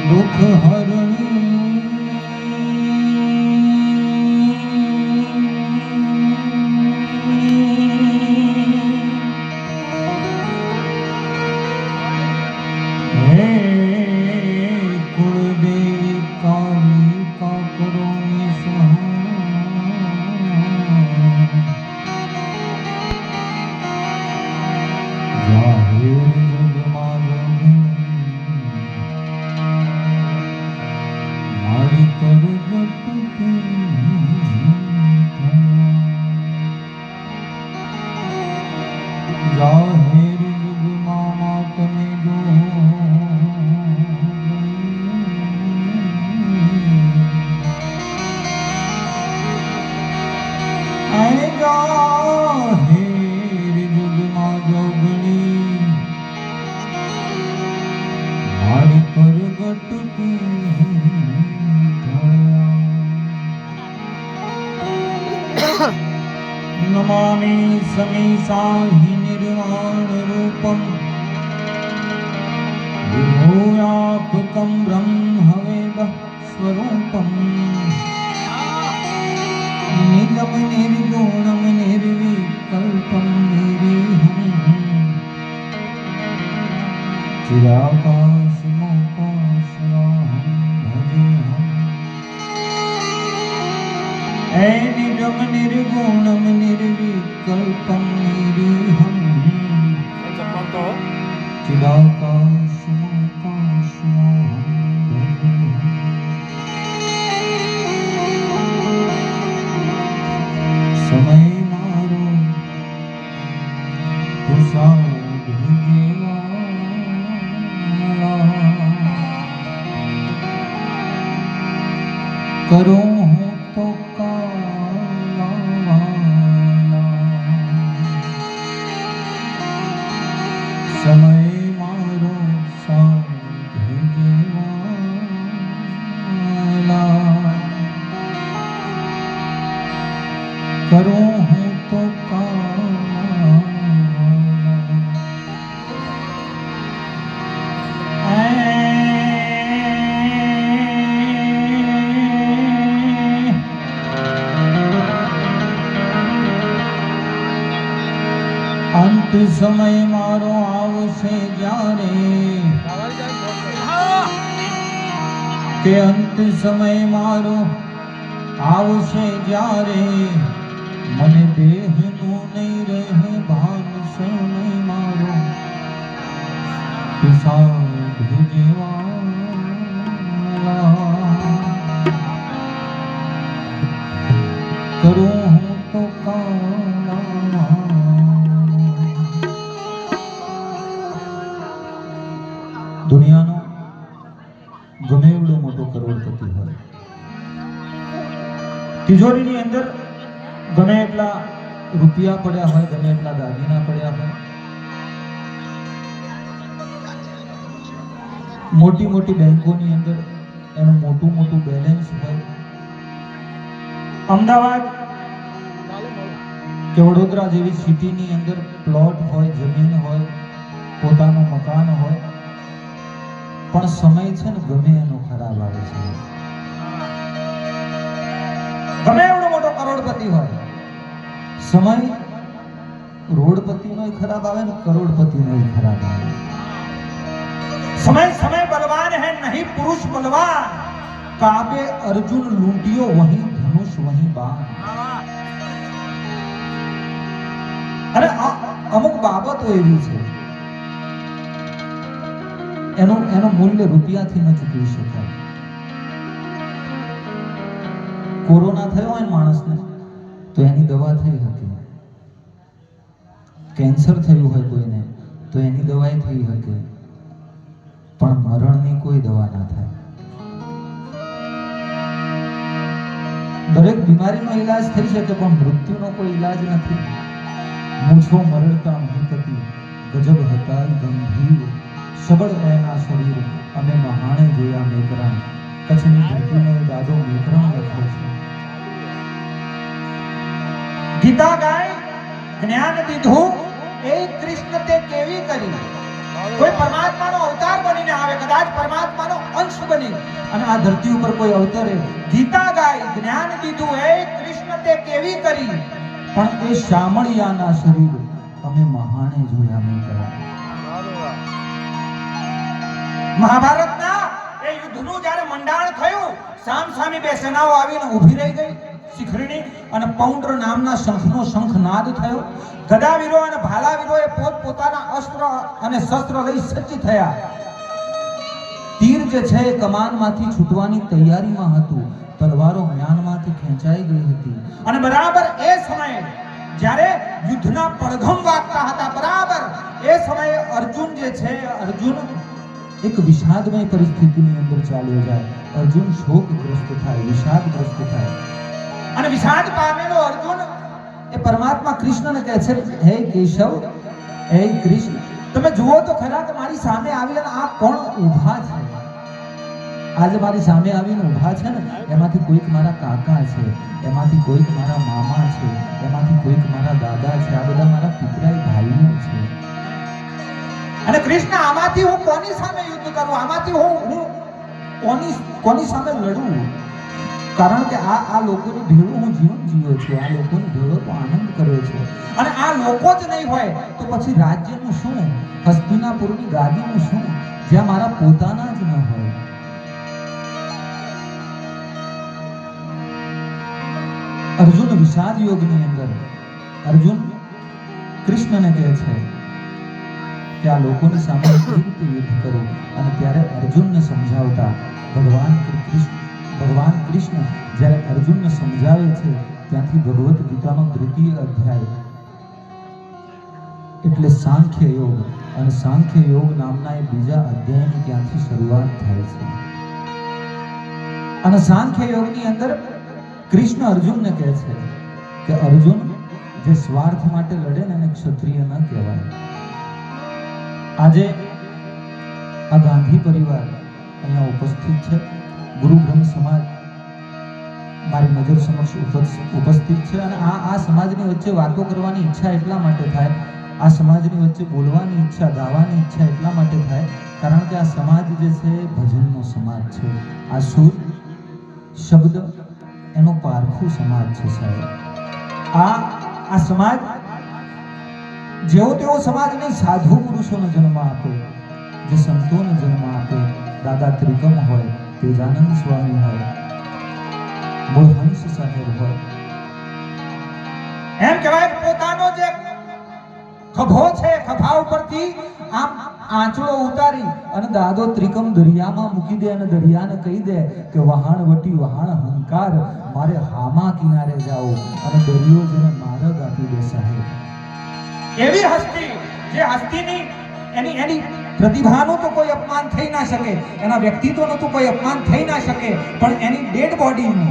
દુઃખ હરણી હે કુળદેવી કાળી કાકરોની જાહેર જગમાં મારી પરગટ જાહેર જગમાં માતને જો જાહેર જગમાં જોગણી મારી પરગટ નમામિ સમીસાહિ નિર્વાણ રૂપમ વિભૂયાત્મકં બ્રહ્મવેદ સ્વરૂપમ નિગમ નિર્ગુણમ નિર્વિકલ્પમ નિરીહં ચિરાકાશમોકાશયાહં ભજેહં હે નિગમ નિર્ગુણમ નિર્વિકલ્પમ નિરીહં ચિરાકાશમોકાશયાહં ભજેહં સમય મારો કરો હું તો સમય મારો કરો હું તો અંત સમય મારો આવશે જ્યારે કે અંત સમય મારો આવશે જ્યારે મને દેહનું નહીં રહે ભાન સમય મારો સાધુ જેવા કરું હું તો દુનિયાનો ગમે એવડો મોટો કરોડપતિ હોય, તિજોરીની અંદર ગમે એટલા રૂપિયા પડ્યા હોય, ગમે એટલા દાગીના પડ્યા હોય, મોટી મોટી બેંકોની અંદર એનું મોટું મોટું બેલેન્સ હોય, અમદાવાદ કે વડોદરા જેવી સિટીની અંદર પ્લોટ હોય, જમીન હોય, પોતાનું મકાન હોય, પણ સમય છે ને ગમે એનો ખરાબ આવે છે. ગમે એવડો મોટો કરોડપતિ હોય, સમય રોડપતિનો ખરાબ આવે ને કરોડપતિનો ખરાબ આવે. समय समय बलवान है नहीं पुरुष बलवान, काबे अर्जुन लूटियो वहीं धनुष वहीं बाण. अरे अमुक बाबतो एवी છે એનો મૂલ્ય રૂપિયાથી ન ચૂકવી શકાય. કોરોના થયો હોય માણસને તો એની દવા થઈ શકે, કેન્સર થયું હોય કોઈને તો એની દવાઈ થઈ શકે, પણ મરણની કોઈ દવા ના થાય. દરેક બીમારીનો ઈલાજ થઈ શકે પણ મૃત્યુનો કોઈ ઈલાજ નથી. મૂછો મરડતા મહિતતી ગજબ હતા ગંભીર, સબળ એના શરીર અમે મહાણે જોયા મેકરણ, કચ્છની ધરતીનો દાદો મેકરણ લખો છે. ગીતા ગાય જ્ઞાન દીધું એ કૃષ્ણ તે કેવી કરી, કોઈ પરમાત્માનો અવતાર બનીને આવે, કદાચ પરમાત્માનો અંશ બની અને આ ધરતી ઉપર કોઈ અવતરે, ગીતા ગાય, જ્ઞાન દીધું, હે કૃષ્ણ તે કેવી કરી, પણ એ શામળિયાના શરીર અમે મહાણે જોયા નહીં કર્યા. મહાભારતના એ યુદ્ધનું જ્યારે મંડાણ થયું, સામસામી બે સેનાઓ આવીને ઊભી રહી ગઈ શિખરણી, અને પૌંડ્ર નામના શંખનો શંખનાદ થયો. ગદાવીરો અને ભાલાવીરોએ પોતપોતાના અસ્ત્ર અને શસ્ત્ર લઈ સજ્જ થયા. તીર જે છે એ કમાનમાંથી છૂટવાની તૈયારીમાં હતું, તલવારો મ્યાનમાંથી ખેંચાઈ ગઈ હતી. અને બરાબર એ સમયે જ્યારે યુદ્ધના પડઘમ વાગતા હતા, બરાબર એ સમયે અર્જુન જે છે, અર્જુન એક વિષાદમય પરિસ્થિતિની અંદર ચાલ્યો જાય. અર્જુન શોકગ્રસ્ત થાય, વિષાદગ્રસ્ત થાય, અને વિષાદ પામેલો અર્જુન એ પરમાત્મા કૃષ્ણને કહે છે, હે કેશવ, હે કૃષ્ણ, તમે જુઓ તો ખરા કે મારી સામે આવીને આ કોણ ઊભા છે? આજે મારી સામે આવીને ઊભા છે ને, એમાંથી કોઈક મારા કાકા છે, એમાંથી કોઈક મારા મામા છે, એમાંથી કોઈક મારા દાદા છે, આ બધા મારા પિતરાઈ ભાઈઓ છે. અને કૃષ્ણ, આમાંથી હું કોની સામે યુદ્ધ કરું? આમાંથી હું કોની સામે લડું? કારણ કે આ લોકોની ભેળો હું જીવન જીવ્યો છું, આ લોકોની ભેળો તો આનંદ કર્યો છે. અને આ લોકો જ નહીં હોય તો પછી રાજ્યનું શું, હસ્તિનાપુરની ગાદીનું શું, જ્યાં મારા પોતાના જ ન હોય. અર્જુન વિષાદ યોગની અંદર અર્જુન કૃષ્ણને કહે છે કે આ લોકોની સામે કેવી રીતે યુદ્ધ કરું. અને ત્યારે અર્જુનને સમજાવતા ભગવાન કૃષ્ણ જ્યારે અર્જુનને સમજાવે છે, ત્યાંથી ભગવત ગીતાનો 3ય અધ્યાય એટલે સાંખ્ય યોગ, અને સાંખ્ય યોગ નામના એ બીજા અધ્યાયની ત્યાંથી શરૂઆત થાય છે. અને સાંખ્ય યોગની અંદર કૃષ્ણ અર્જુનને કહે છે કે અર્જુન, જે સ્વાર્થ માટે લડે ને એને ક્ષત્રિય ન કહેવાય. આજે આ ગાંધી પરિવાર અહીંયા ઉપસ્થિત છે, ગુરુ બ્રહ્મ સમાજ મારી નજર સમક્ષ ઉપસ્થિત છે. અને આ સમાજની વચ્ચે વાતો કરવાની ઈચ્છા એટલા માટે થાય, આ સમાજની વચ્ચે બોલવાની ઈચ્છા, ગાવાની ઈચ્છા એટલા માટે થાય કારણ કે આ સમાજ જે છે ભજનનો સમાજ છે. આ સુર શબ્દ એનો પારખું સમાજ છે સાહેબ. આ સમાજ જેવો તેવો સમાજ નહીં, સાધુ પુરુષોને જન્મ આપે, જે સંતોને જન્મ આપે, દાદા ત્રિકમ હોય, તેજાનંદ સ્વામી હોય, મૂળહંસ સાહેબ હોય, એમ કહેવાય પોતાનો જે ખભો છે, ખભા ઉપરથી આમ આંચળો ઉતારી અને દાદો ત્રિકમ દરિયામાં મૂકી દે અને દરિયાને કહી દે કે વહાણ વટી વહાણ હંકાર, મારે હામા કિનારે જાઓ, અને દરિયો જેને માર્ગ આપી દે સાહેબ. એવી હસ્તી, જે હસ્તીની એની પ્રતિભાનું તો કોઈ અપમાન થઈ ના શકે, એના વ્યક્તિત્વનું તો કોઈ અપમાન થઈ ના શકે, પણ એની ડેડ બોડીનું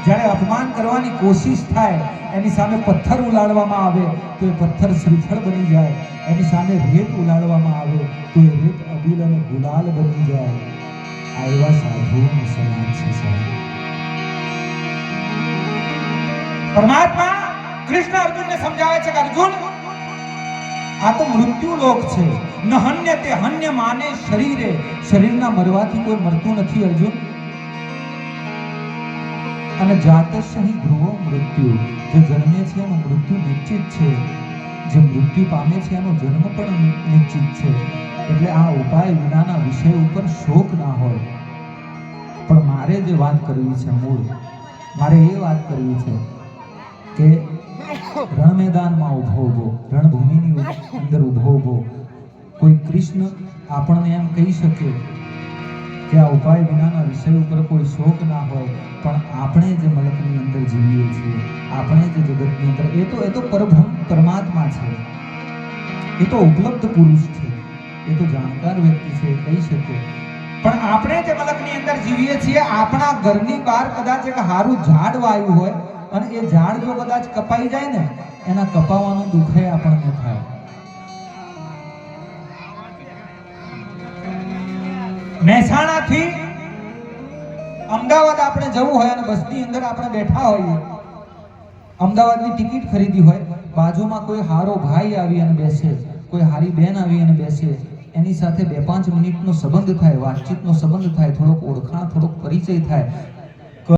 જ્યારે અપમાન કરવાની કોશિશ થાય, એની સામે પથ્થર ઉલાડવામાં આવે તો એ પથ્થર શ્રીફળ બની જાય, એની સામે રેત ઉલાડવામાં આવે તો એ રેત અબીલ અને ગુલાલ બની જાય. આ એવા સાધુઓનો સમાજ છે સાહેબ. પરમાત્મા કૃષ્ણ અર્જુનને સમજાવે છે કે અર્જુન, આ તો મૃત્યુ લોક છે. ન હન્ય તે હન્ય માને શરીરે, શરીરના મરવાથી કોઈ મરતું નથી અર્જુન. અને જાતસ્ય હિ ધ્રુવો મૃત્યુ, જે જન્મે છે એનું મૃત્યુ નિશ્ચિત છે, જે મૃત્યુ પામે છે એનો જન્મ પણ નિશ્ચિત છે. એટલે આ ઉપાય વિનાના વિષય ઉપર શોક ના હોય. પણ મારે જે વાત કરવી છે, મૂળ મારે એ વાત કરવી છે કે રણ મેદાનમાં ઊભો રણભૂમિની અંદર ઊભો કોઈ કૃષ્ણ આપણને એમ કહી શકે કે આ ઉપાય વિનાના વિષય ઉપર કોઈ શોક ના હોય, પણ આપણે જે મલકની અંદર જીવીએ છીએ, આપણે જે જગતની અંદર, એ તો પરબ્રહ્મ પરમાત્મા છે, એ તો ઉપલબ્ધ પુરુષ છે, એ તો જાણકાર વ્યક્તિ છે, કહી શકે. પણ આપણે જે મલકની અંદર જીવીએ છીએ, આપણા ઘરની બહાર કદાચ એક હારું ઝાડ વાયું હોય અને એ ઝાડ જો કદાચ કપાઈ જાય ને, એના કપાવાનું દુઃખ આપણને થાય. મહેસાણાથી અમદાવાદ આપણે જવું હોય અને બસની અંદર આપણે બેઠા હોઈએ, અમદાવાદની ટિકિટ ખરીદી હોય, બાજુમાં કોઈ હારો ભાઈ આવી અને બેસે, કોઈ હારી બેન આવી અને બેસે, એની સાથે 2-5 મિનિટનો સંબંધ થાય, વાતચીતનો સંબંધ થાય, થોડોક ઓળખાણ, થોડોક પરિચય થાય,